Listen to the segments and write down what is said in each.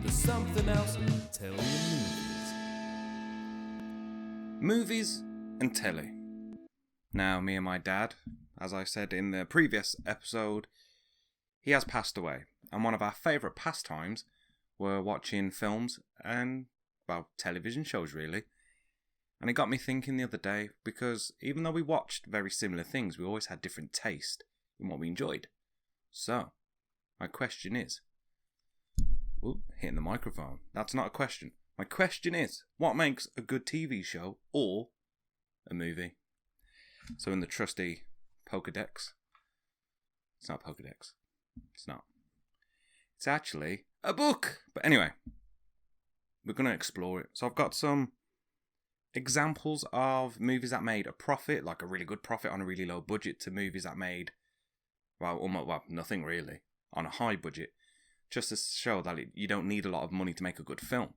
for something else. Tell me Movies and Tele. Now, me and my dad, as I said in the previous episode, he has passed away. And one of our favourite pastimes were watching films and, well, television shows really. And it got me thinking the other day, because even though we watched very similar things, we always had different taste in what we enjoyed. So, my question is... Ooh, hitting the microphone. That's not a question. My question is, what makes a good TV show or a movie? So in the trusty Pokedex... It's not Pokedex. It's not. It's actually a book. But anyway, we're going to explore it. So I've got some examples of movies that made a profit, like a really good profit on a really low budget, to movies that made, well, nothing really, on a high budget, just to show that you don't need a lot of money to make a good film.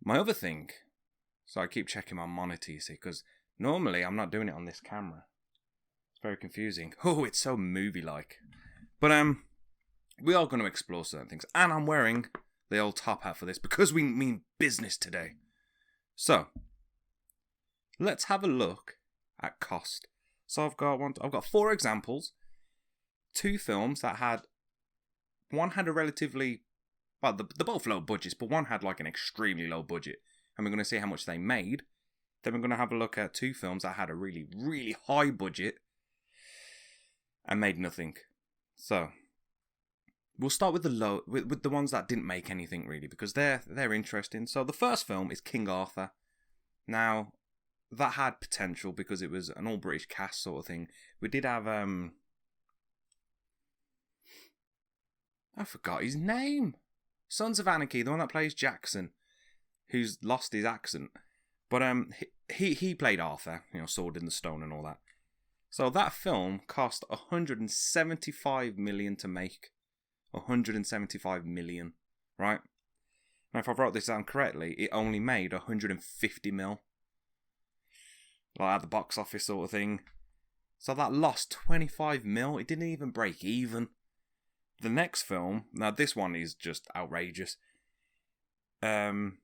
My other thing, so I keep checking my monitor, you see, because normally I'm not doing it on this camera. It's very confusing. Oh, it's so movie-like. But we are going to explore certain things, and I'm wearing the old top hat for this because we mean business today. So, let's have a look at cost. So I've got 4 examples. 2 films that had... One had a relatively... Well, they're both low budgets, but one had like an extremely low budget. And we're going to see how much they made. Then we're going to have a look at 2 films that had a really, really high budget and made nothing. So, we'll start with with the ones that didn't make anything really, because they're interesting. So the first film is King Arthur. Now, that had potential because it was an all-British cast sort of thing. We did have, I forgot his name. Sons of Anarchy, the one that plays Jackson, who's lost his accent. But he played Arthur, Sword in the Stone and all that. So that film cost 175 million to make. 175 million, right? Now, if I wrote this down correctly, it only made 150 mil. Like at the box office sort of thing. So that lost 25 mil. It didn't even break even. The next film, now this one is just outrageous. I mean,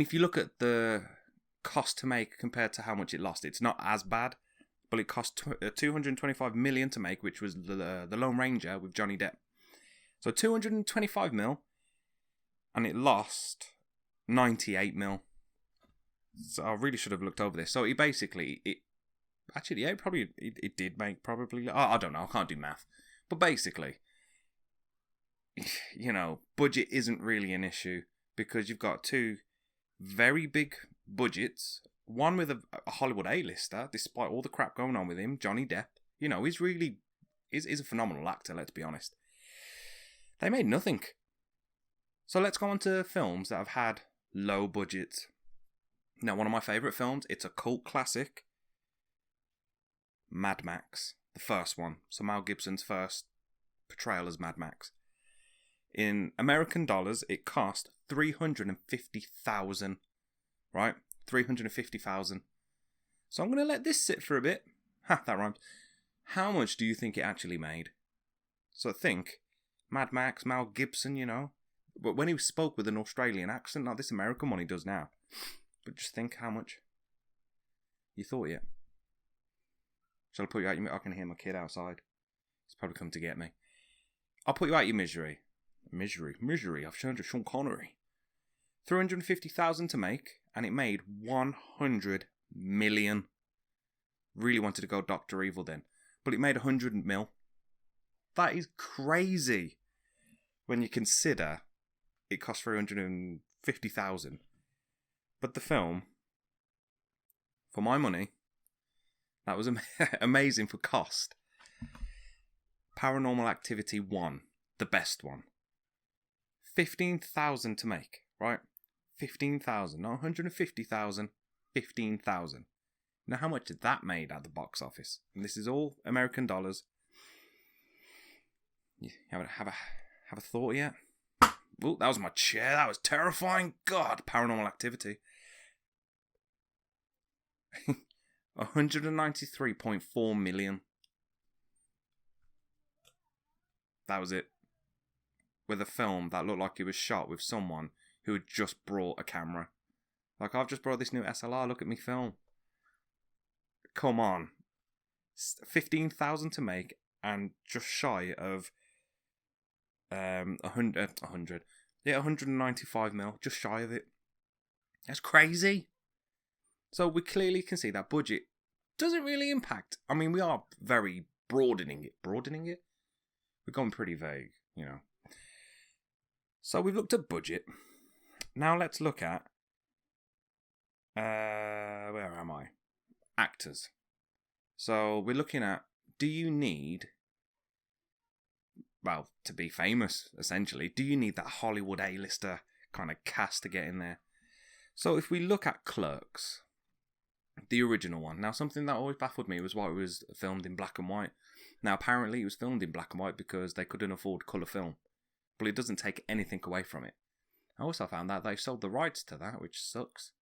if you look at the cost to make compared to how much it lost, it's not as bad. But it cost 225 million to make, which was the Lone Ranger with Johnny Depp. So 225 mil, and it lost 98 mil. So I really should have looked over this. So it basically, it did make probably, I don't know, I can't do math. But basically, budget isn't really an issue because you've got 2 very big budgets. One with a Hollywood A-lister, despite all the crap going on with him, Johnny Depp. He's a phenomenal actor, let's be honest. They made nothing. So let's go on to films that have had low budgets. Now, one of my favourite films, it's a cult classic. Mad Max, the first one. So Mel Gibson's first portrayal as Mad Max. In American dollars, it cost $350,000. Right? $350,000. So I'm going to let this sit for a bit. Ha, that rhymes. How much do you think it actually made? So think, Mad Max, Mel Gibson, But when he spoke with an Australian accent, not this American one he does now. But just think how much you thought yet. Shall I put you out your... I can hear my kid outside. He's probably come to get me. I'll put you out your misery. Misery. I've turned to Sean Connery. 350,000 to make, and it made 100 million. Really wanted to go Dr. Evil then. But it made 100 mil. That is crazy. When you consider it cost 350,000. But the film, for my money, that was amazing for cost. Paranormal Activity 1, the best one. 15,000 to make, right? 15,000, not 150,000, 15,000. Now, how much did that made at the box office? And this is all American dollars. You have a thought yet? Oh, that was my chair. That was terrifying. God, Paranormal Activity. 193.4 million. That was it. with a film that looked like it was shot with someone who had just brought a camera. Like, I've just brought this new SLR, look at me film. Come on. 15,000 to make and just shy of 195 mil, just shy of it. That's crazy. So we clearly can see that budget doesn't really impact. I mean, we are very broadening it. Broadening it? We're going pretty vague, you know. So we've looked at budget. Now let's look at where am I? Actors. So we're looking at, do you need, well, to be famous, essentially, do you need that Hollywood A-lister kind of cast to get in there? So if we look at Clerks, the original one. Now, something that always baffled me was why it was filmed in black and white. Now, apparently it was filmed in black and white because they couldn't afford colour film. But it doesn't take anything away from it. I also found that they sold the rights to that, which sucks.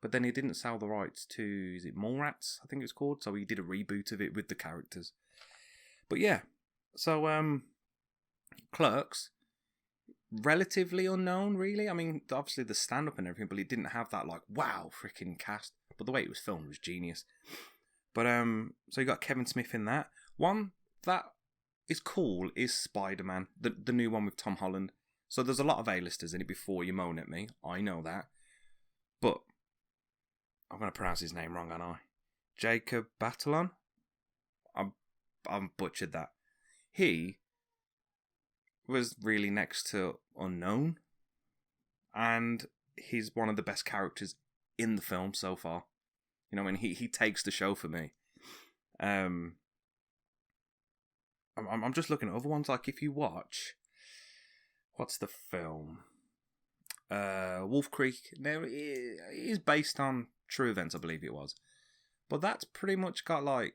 But then he didn't sell the rights to, is it Mallrats, I think it's called? So he did a reboot of it with the characters. But yeah, so Clerks, relatively unknown, really. I mean, obviously the stand-up and everything, but it didn't have that, like, wow, freaking cast. But the way it was filmed was genius. But, so you got Kevin Smith in that. One that is cool is Spider-Man, the new one with Tom Holland. So there's a lot of A-listers in it before you moan at me. I know that. But I'm going to pronounce his name wrong, aren't I? Jacob Batalon? I'm butchered that. He was really next to unknown. And he's one of the best characters in the film so far. You know, and he takes the show for me. I'm just looking at other ones. Like, if you watch, what's the film? Wolf Creek. Now, it is based on true events, I believe it was. But that's pretty much got, like,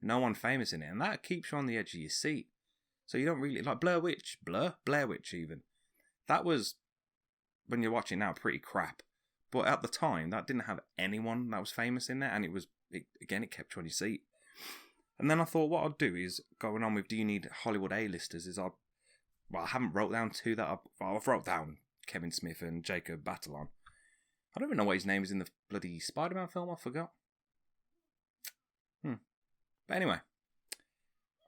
no one famous in it. And that keeps you on the edge of your seat. So you don't really, like, Blair Witch even. That was, when you're watching now, pretty crap. But at the time, that didn't have anyone that was famous in there. And it kept you on your seat. And then I thought, what I'd do is, going on with, do you need Hollywood A-listers, is I haven't wrote down two that I've wrote down Kevin Smith and Jacob Batalon. I don't even know what his name is in the bloody Spider-Man film, I forgot. But anyway,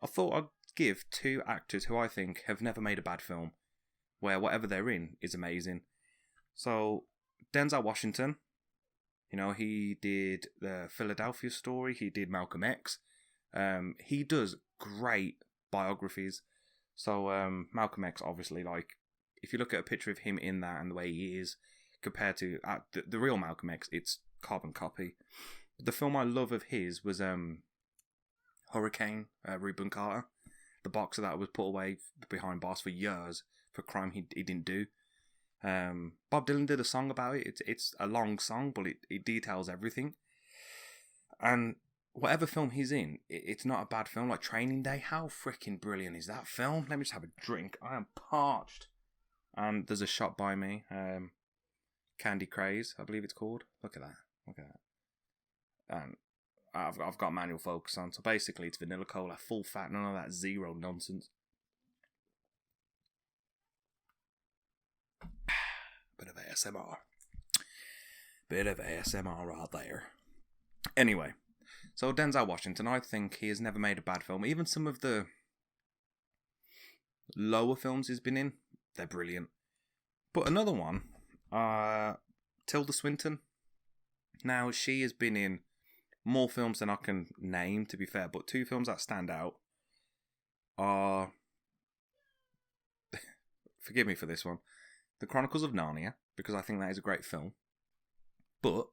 I thought I'd give two actors who I think have never made a bad film, where whatever they're in is amazing. So, Denzel Washington, you know, he did the Philadelphia Story, he did Malcolm X. He does great biographies. So, Malcolm X, obviously, like, if you look at a picture of him in that and the way he is, compared to the real Malcolm X, it's carbon copy. But the film I love of his was Hurricane, Reuben Carter, the boxer that was put away behind bars for years for a crime he didn't do. Bob Dylan did a song about it. It's a long song, but it details everything. And whatever film he's in, it's not a bad film. Like Training Day, how freaking brilliant is that film? Let me just have a drink. I am parched. And there's a shot by me, Candy Craze, I believe it's called. Look at that. And I've got manual focus on. So basically, it's vanilla cola, full fat, none of that zero nonsense. Bit of ASMR. Bit of ASMR right there. Anyway, so Denzel Washington, I think he has never made a bad film. Even some of the lower films he's been in, they're brilliant. But another one, Tilda Swinton. Now, she has been in more films than I can name, to be fair, but two films that stand out are, forgive me for this one, The Chronicles of Narnia, because I think that is a great film. But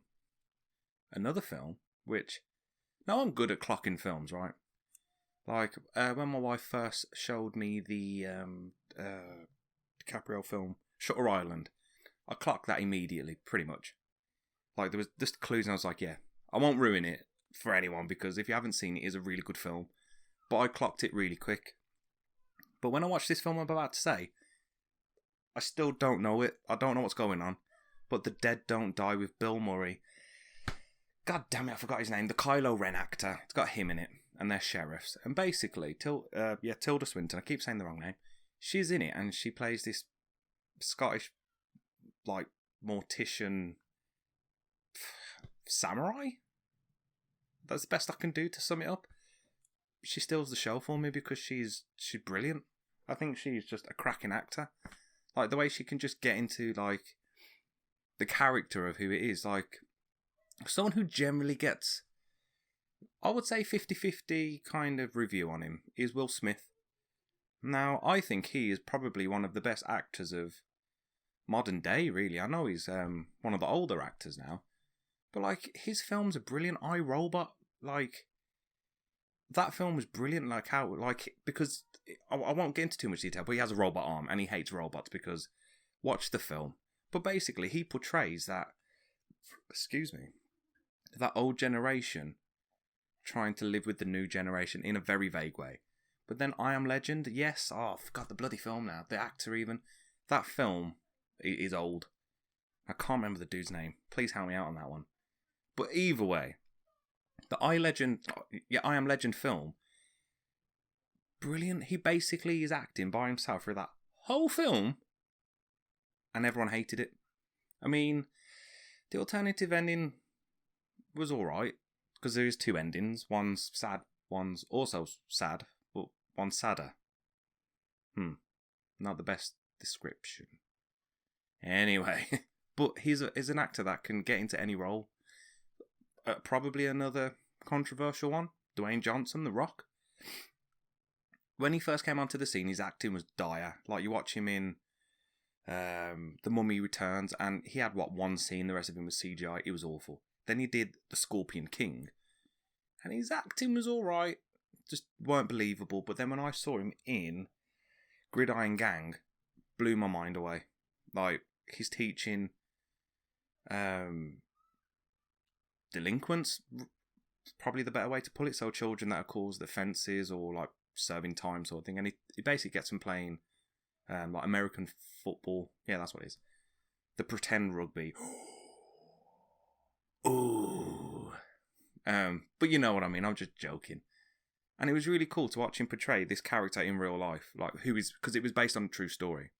another film, which, now I'm good at clocking films, right? Like, when my wife first showed me the DiCaprio film, Shutter Island, I clocked that immediately, pretty much. Like, there was just clues, and I was like, yeah, I won't ruin it for anyone, because if you haven't seen it, it is a really good film. But I clocked it really quick. But when I watched this film I'm about to say, I still don't know it. I don't know what's going on. But The Dead Don't Die with Bill Murray. God damn it, I forgot his name. The Kylo Ren actor. It's got him in it. And they're sheriffs. And basically, Tilda Swinton, I keep saying the wrong name. she's in it and she plays this Scottish, like, mortician samurai. That's the best I can do to sum it up. She steals the show for me because she's brilliant. I think she's just a cracking actor. Like, the way she can just get into, like, the character of who it is. Like, someone who generally gets, I would say, 50-50 kind of review on him is Will Smith. Now, I think he is probably one of the best actors of modern day, really. I know he's one of the older actors now. But, like, his films are brilliant. I, Robot, like, that film was brilliant. Like, how, like, because I won't get into too much detail, but he has a robot arm and he hates robots because, watch the film. But basically, he portrays that, excuse me, that old generation trying to live with the new generation in a very vague way. But then I Am Legend, yes, I forgot the bloody film now, the actor even. That film is old. I can't remember the dude's name. Please help me out on that one. But either way, the I Am Legend film, brilliant. He basically is acting by himself through that whole film, and everyone hated it. I mean, the alternative ending was alright, because there is two endings. One's sad, one's also sad, but one's sadder. Not the best description. Anyway, but he's an actor that can get into any role. Probably another controversial one, Dwayne Johnson, The Rock. When he first came onto the scene, his acting was dire. Like, you watch him in The Mummy Returns, and he had, one scene, the rest of him was CGI. It was awful. Then he did The Scorpion King, and his acting was alright, just weren't believable. But then when I saw him in Gridiron Gang, blew my mind away. Like, he's teaching delinquents, probably the better way to put it, so children that are caused offences or, like, serving time sort of thing. And he basically gets them playing like American football. Yeah, that's what it is. The pretend rugby. Ooh. But you know what I mean. I'm just joking. And it was really cool to watch him portray this character in real life, like, who is, because it was based on a true story.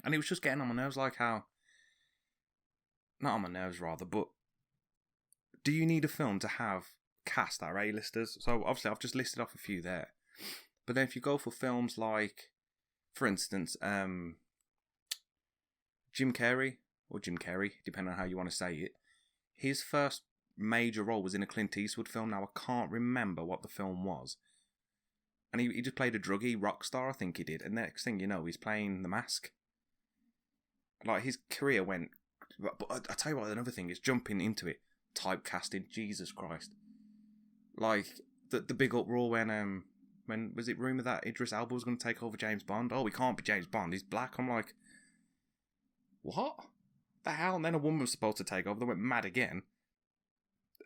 And it was just getting on my nerves, like how, not on my nerves rather, but do you need a film to have cast that are A-listers? So obviously I've just listed off a few there. But then if you go for films like, for instance, Jim Carrey, depending on how you want to say it, his first major role was in a Clint Eastwood film. Now, I can't remember what the film was. And he just played a druggie rock star, I think he did. And next thing you know, he's playing The Mask. Like, his career went... But I tell you what, another thing is jumping into it. Typecasting, Jesus Christ. Like, the big uproar when was it rumoured that Idris Elba was going to take over James Bond? Oh, he can't be James Bond, he's black. I'm like, what? The hell? And then a woman was supposed to take over. They went mad again.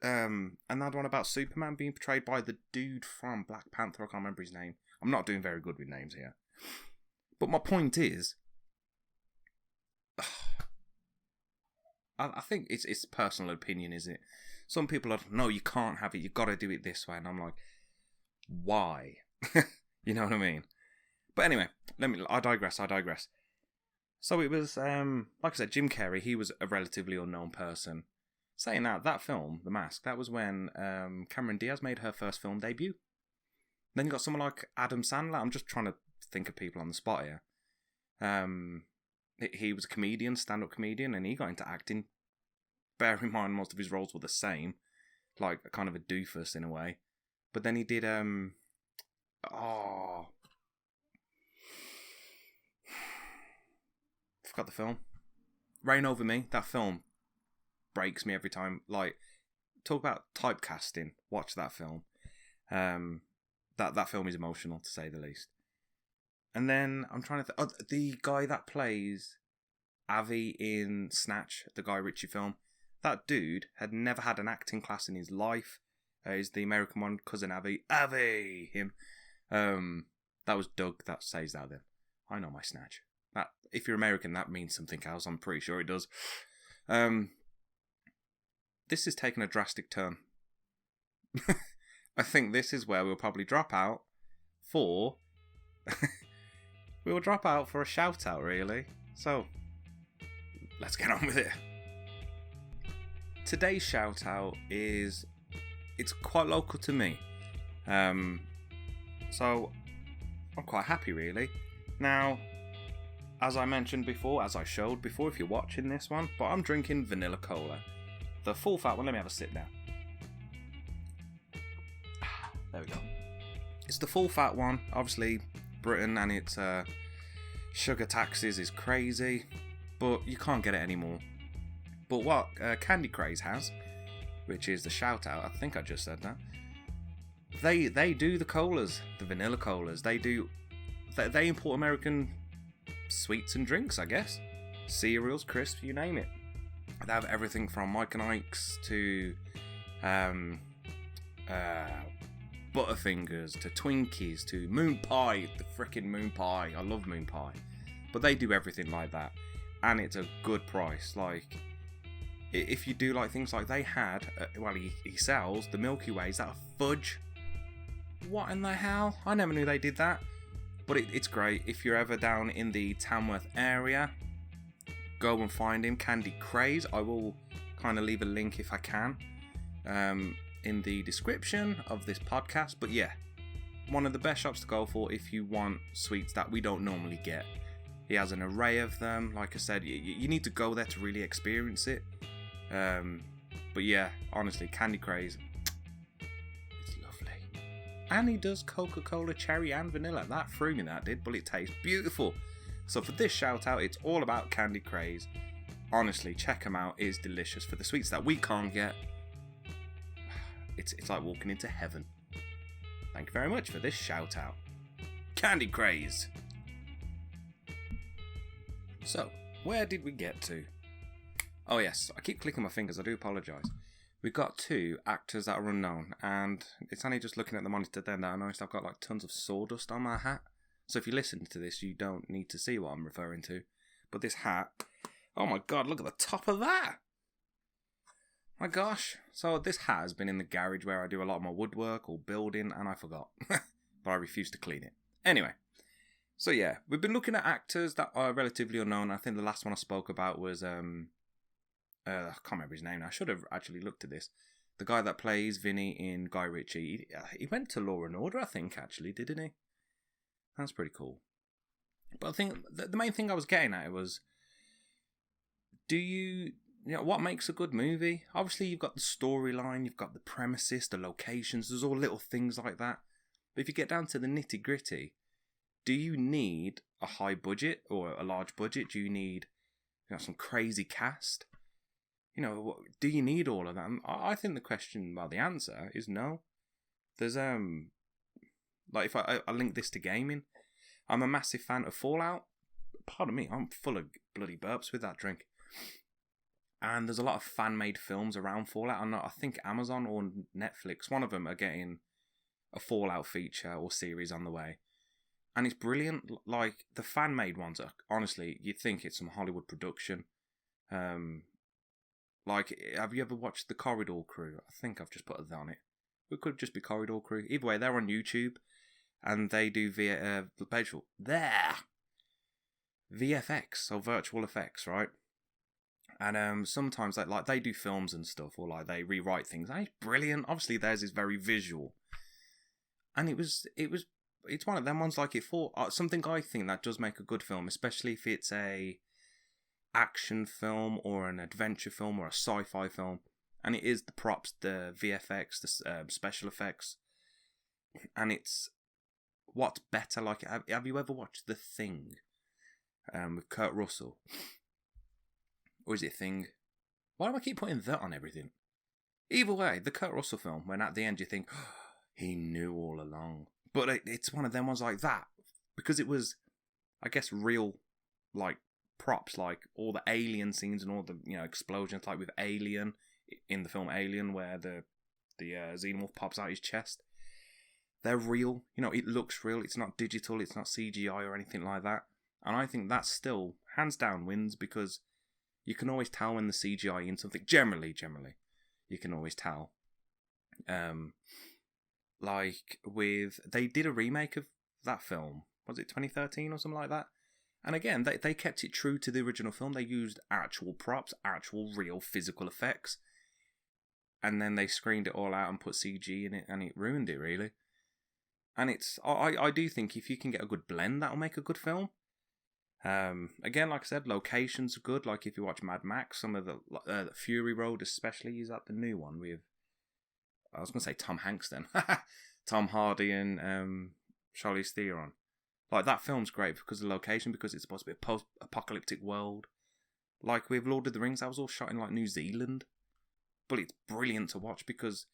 Another one about Superman being portrayed by the dude from Black Panther. I can't remember his name. I'm not doing very good with names here. But my point is, I think it's personal opinion, is it? Some people are, no, you can't have it. You've got to do it this way. And I'm like, why? You know what I mean? But anyway, I digress. So it was, like I said, Jim Carrey, he was a relatively unknown person. Saying that film, The Mask, that was when Cameron Diaz made her first film debut. Then you got someone like Adam Sandler. I'm just trying to think of people on the spot here. He was a comedian, stand-up comedian, and he got into acting. Bear in mind, most of his roles were the same. Like, a kind of a doofus in a way. But then he did, forgot the film. Reign Over Me, that film breaks me every time. Like, talk about typecasting. Watch that film. That film is emotional, to say the least. And then I'm trying to think. The guy that plays Avi in Snatch, the Guy Ritchie film, that dude had never had an acting class in his life. He's the American one, Cousin Avi. Him. That was Doug that says that then. I know my Snatch. That, if you're American, that means something else. I'm pretty sure it does. This is taking a drastic turn. I think this is where we'll probably drop out for... we'll drop out for a shout out, really. So, let's get on with it. Today's shout out it's quite local to me. So, I'm quite happy, really. Now, as I mentioned before, as I showed before, if you're watching this one, but I'm drinking vanilla cola. The full fat one, let me have a sip now. There we go. It's the full fat one. Obviously, Britain and its sugar taxes is crazy, but you can't get it anymore. But what Candy Craze has, which is the shout out, I think I just said that, they do the colas, the vanilla colas. They import American sweets and drinks, I guess. Cereals, crisps, you name it. They have everything from Mike and Ike's to Butterfingers to Twinkies to Moon Pie. The frickin' Moon Pie. I love Moon Pie. But they do everything like that. And it's a good price. Like, if you do like things like they had, he sells the Milky Way. Is that a fudge? What in the hell? I never knew they did that. But it's great. If you're ever down in the Tamworth area, go and find him. Candy Craze. I will kind of leave a link if I can in the description of this podcast. But yeah, one of the best shops to go for if you want sweets that we don't normally get. He has an array of them. Like I said, you need to go there to really experience it. But yeah, honestly, Candy Craze, it's lovely. And he does Coca-Cola cherry and vanilla. That threw me, that did, but it tastes beautiful. So for this shout out, it's all about Candy Craze. Honestly, check them out. It is delicious. For the sweets that we can't get, it's like walking into heaven. Thank you very much for this shout out. Candy Craze. So, where did we get to? Oh yes, I keep clicking my fingers, I do apologise. We've got two actors that are unknown, and it's only just looking at the monitor then that I noticed I've got like tons of sawdust on my hat. So if you listen to this, you don't need to see what I'm referring to. But this hat, oh my god, look at the top of that! My gosh. So this hat has been in the garage where I do a lot of my woodwork or building, and I forgot. But I refused to clean it. Anyway. So yeah, we've been looking at actors that are relatively unknown. I think the last one I spoke about was, I can't remember his name now. I should have actually looked at this. The guy that plays Vinny in Guy Ritchie. He went to Law and Order, I think, actually, didn't he? That's pretty cool. But I think the main thing I was getting at was, what makes a good movie? Obviously, you've got the storyline, you've got the premises, the locations, there's all little things like that. But if you get down to the nitty gritty, do you need a high budget or a large budget? Do you need some crazy cast? Do you need all of that? And I think the answer is no. There's like if I link this to gaming, I'm a massive fan of Fallout. Pardon me, I'm full of bloody burps with that drink. And there's a lot of fan-made films around Fallout. I think Amazon or Netflix, one of them are getting a Fallout feature or series on the way. And it's brilliant. Like, the fan-made ones are, honestly, you'd think it's some Hollywood production. Like, have you ever watched The Corridor Crew? I think I've just put that on it. It could just be Corridor Crew. Either way, they're on YouTube. And they do VFX, so virtual effects, right? And sometimes they do films and stuff, or like they rewrite things. And it's brilliant. Obviously, theirs is very visual. And it's one of them ones like something I think that does make a good film, especially if it's a action film or an adventure film or a sci-fi film, and it is the props, the VFX, the special effects, and it's what's better. Like, have you ever watched The Thing with Kurt Russell, or is it Thing? Why do I keep putting that on everything? Either way, the Kurt Russell film, when at the end you think, oh, he knew all along. But it's one of them ones like that, because it was, I guess, real, like, props, like all the alien scenes and all the explosions, like with Alien in the film Alien, where the xenomorph pops out his chest. They're real. It looks real. It's not digital. It's not CGI or anything like that. And I think that still hands down wins, because you can always tell when the CGI in something. Generally, you can always tell. Like they did a remake of that film was it 2013 or something like that? And again, they kept it true to the original film. They used actual props, actual real physical effects. And then they screened it all out and put CG in it, and it ruined it, really. And I do think if you can get a good blend, that'll make a good film. Again, like I said, locations are good. Like if you watch Mad Max, some of the Fury Road especially, is that the new one with, I was going to say Tom Hanks then. Tom Hardy and Charlize Theron. Like, that film's great because of the location, because it's supposed to be a post-apocalyptic world. Like with Lord of the Rings, that was all shot in like New Zealand. But it's brilliant to watch because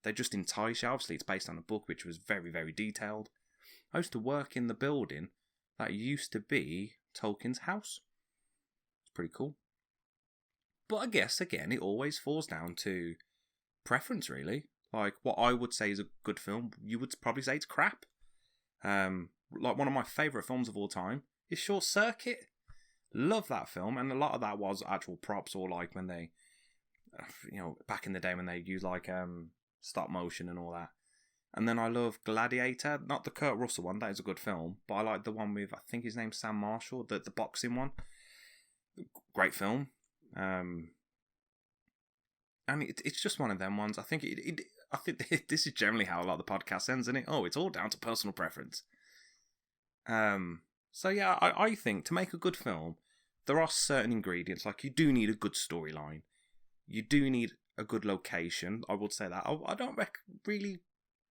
they just entice you. Obviously, it's based on a book which was very, very detailed. I used to work in the building that used to be Tolkien's house. It's pretty cool. But I guess, again, it always falls down to preference, really. Like, what I would say is a good film, you would probably say it's crap. Like, one of my favourite films of all time is Short Circuit. Love that film, and a lot of that was actual props, or like when they, back in the day when they used like stop motion and all that. And then I love Gladiator, not the Kurt Russell one, that is a good film, but I like the one with, I think his name's Sam Marshall, the boxing one. Great film. And it's just one of them ones. I think I think this is generally how a lot of the podcast ends, isn't it? Oh, it's all down to personal preference. So yeah, I think to make a good film, there are certain ingredients. Like, you do need a good storyline. You do need a good location. I would say that. I don't really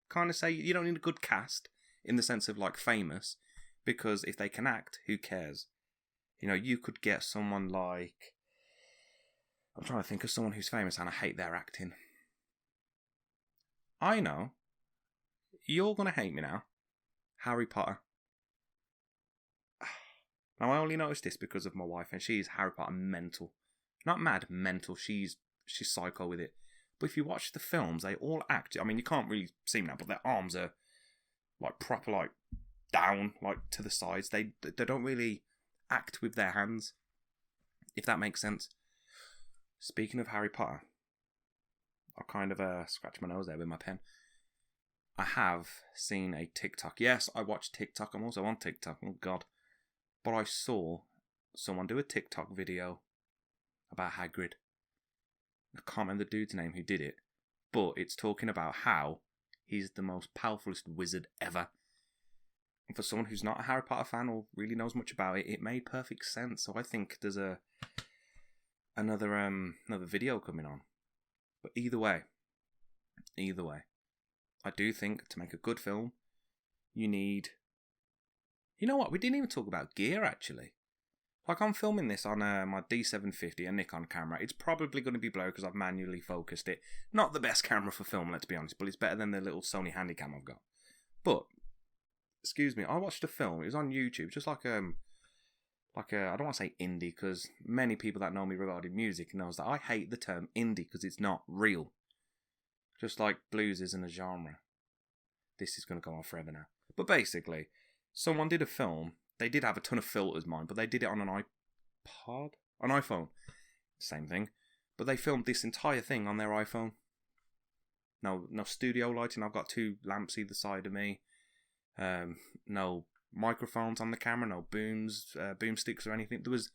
kind of say you don't need a good cast in the sense of like famous, because if they can act, who cares? You could get someone like, I'm trying to think of someone who's famous and I hate their acting. I know. You're going to hate me now. Harry Potter. Now, I only noticed this because of my wife, and she's Harry Potter mental. Not mad, mental. She's psycho with it. But if you watch the films, they all act. I mean, you can't really see them now, but their arms are like proper, like down, like to the sides. They don't really act with their hands, if that makes sense. Speaking of Harry Potter, I kind of scratched my nose there with my pen. I have seen a TikTok. Yes, I watch TikTok. I'm also on TikTok. Oh, God. But I saw someone do a TikTok video about Hagrid. I can't remember the dude's name who did it, but it's talking about how he's the most powerfulest wizard ever. And for someone who's not a Harry Potter fan or really knows much about it, it made perfect sense. So I think there's another video coming on. But either way, I do think to make a good film, you need... You know what? We didn't even talk about gear, actually. Like, I'm filming this on my D750, a Nikon camera. It's probably going to be blurry because I've manually focused it. Not the best camera for film, let's be honest, but it's better than the little Sony Handycam I've got. But, excuse me, I watched a film. It was on YouTube, just like a I don't want to say indie, because many people that know me regarding music knows that I hate the term indie because it's not real. Just like blues isn't a genre. This is going to go on forever now. But basically, someone did a film. They did have a ton of filters, mind, but they did it on an iPhone. Same thing. But they filmed this entire thing on their iPhone. No studio lighting. I've got two lamps either side of me. No microphones on the camera. No boomsticks or anything. There was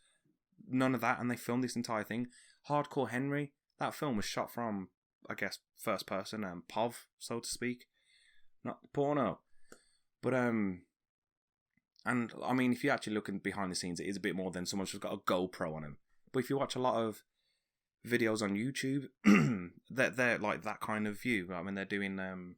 none of that, and they filmed this entire thing. Hardcore Henry. That film was shot from, I guess, first person, POV, so to speak. Not porno. But, and, I mean, if you actually look behind the scenes, it is a bit more than someone's just got a GoPro on him. But if you watch a lot of videos on YouTube, they're like that kind of view. I mean, they're doing,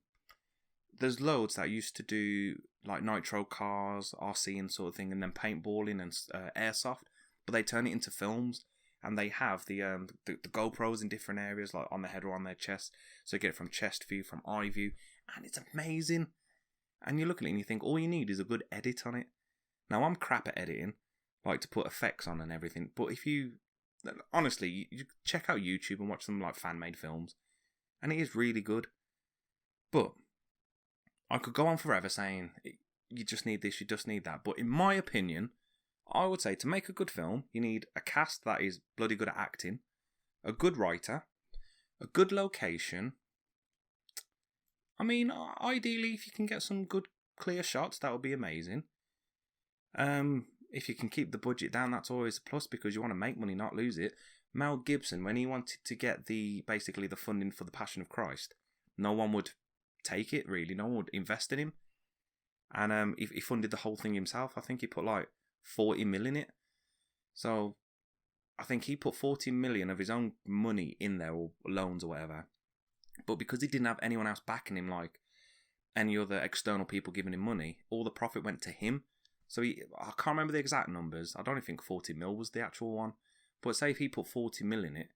there's loads that used to do, like, nitro cars, RC and sort of thing, and then paintballing and airsoft. But they turn it into films, and they have the GoPros in different areas, like on their head or on their chest. So you get it from chest view, from eye view, and it's amazing. And you look at it and you think all you need is a good edit on it. Now, I'm crap at editing, like to put effects on and everything. But if you, honestly, you check out YouTube and watch some like fan-made films, and it is really good. But I could go on forever saying you just need this, you just need that. But in my opinion, I would say to make a good film, you need a cast that is bloody good at acting, a good writer, a good location. I mean, ideally, if you can get some good, clear shots, that would be amazing. If you can keep the budget down, that's always a plus because you want to make money, not lose it. Mel Gibson, when he wanted to get basically the funding for The Passion of Christ, no one would take it, really. No one would invest in him. And he funded the whole thing himself. I think he put like 40 million in it. So I think he put 40 million of his own money in there, or loans or whatever. But because he didn't have anyone else backing him, like any other external people giving him money, all the profit went to him. So I can't remember the exact numbers. I don't even think 40 mil was the actual one. But say if he put 40 mil in it,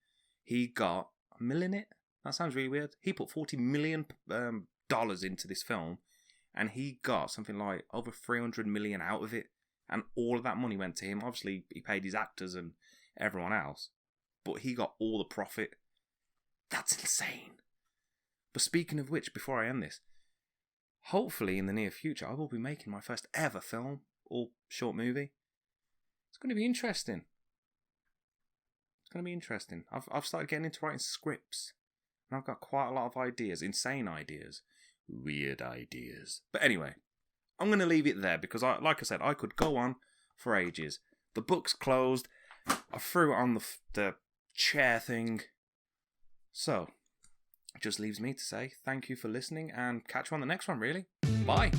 he got a mil in it? That sounds really weird. He put $40 million dollars into this film, and he got something like over 300 million out of it. And all of that money went to him. Obviously, he paid his actors and everyone else, but he got all the profit. That's insane. But speaking of which, before I end this, hopefully in the near future, I will be making my first ever film or short movie. It's going to be interesting. I've started getting into writing scripts, and I've got quite a lot of ideas, insane ideas, weird ideas. But anyway, I'm going to leave it there because, like I said, I could go on for ages. The book's closed. I threw it on the chair thing. So, it just leaves me to say thank you for listening and catch you on the next one, really. Bye.